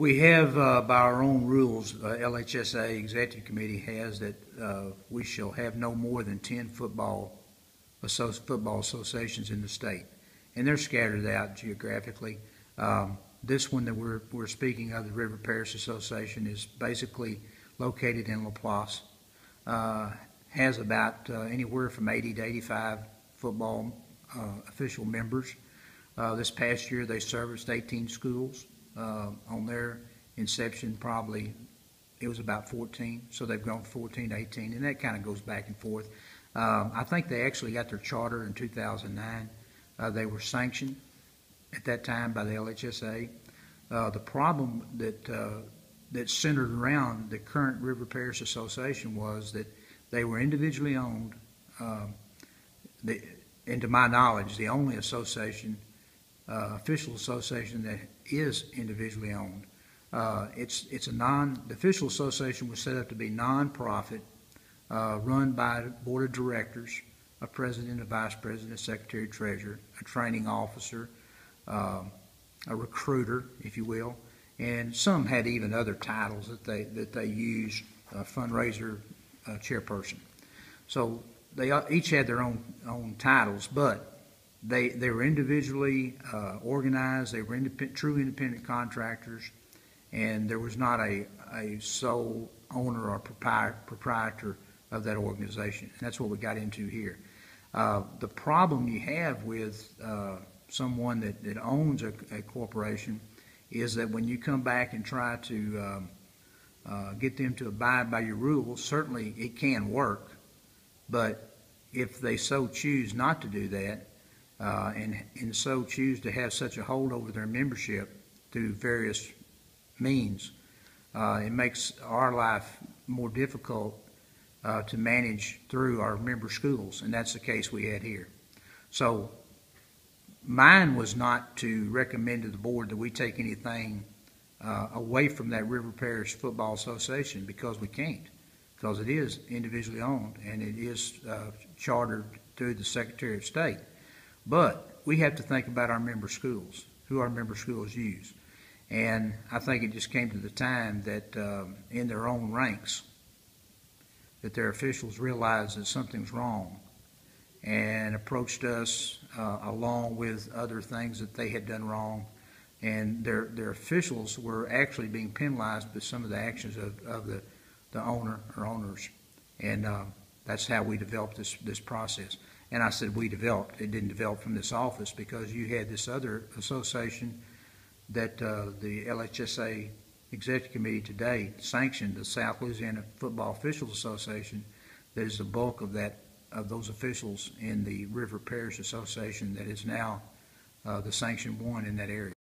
We have, by our own rules, LHSAA Executive Committee has that we shall have no more than 10 football associations in the state, and they're scattered out geographically. This one that we're speaking of, the River Parish Association, is basically located in Laplace. Has about anywhere from 80 to 85 football official members. This past year they serviced 18 schools. On their inception, probably it was about 14, so they've grown 14 to 18, and that kind of goes back and forth. I think they actually got their charter in 2009. They were sanctioned at that time by the LHSAA. The problem that centered around the current River Parish Association was that they were individually owned, and to my knowledge, the only association, official association that is individually owned. The official association was set up to be non-profit, run by a board of directors, a president, a vice president, a secretary, treasurer, a training officer, a recruiter, if you will, and some had even other titles that they used, fundraiser, chairperson. So they each had their own titles, but they were individually organized. They were true independent contractors, and there was not a sole owner or proprietor of that organization. And that's what we got into here. The problem you have with someone that owns a corporation is that when you come back and try to get them to abide by your rules, certainly it can work, but if they so choose not to do that, and so choose to have such a hold over their membership through various means, it makes our life more difficult to manage through our member schools, and that's the case we had here. So mine was not to recommend to the board that we take anything away from that River Parish Football Association, because we can't, because it is individually owned and it is chartered through the Secretary of State. But we have to think about our member schools, who our member schools use. And I think it just came to the time that in their own ranks, that their officials realized that something's wrong and approached us along with other things that they had done wrong. And their officials were actually being penalized by some of the actions of the owner or owners. And that's how we developed this process. And I said we developed. It didn't develop from this office, because you had this other association that the LHSAA Executive Committee today sanctioned, the South Louisiana Football Officials Association, that is the bulk of those officials in the River Parish Association that is now the sanctioned one in that area.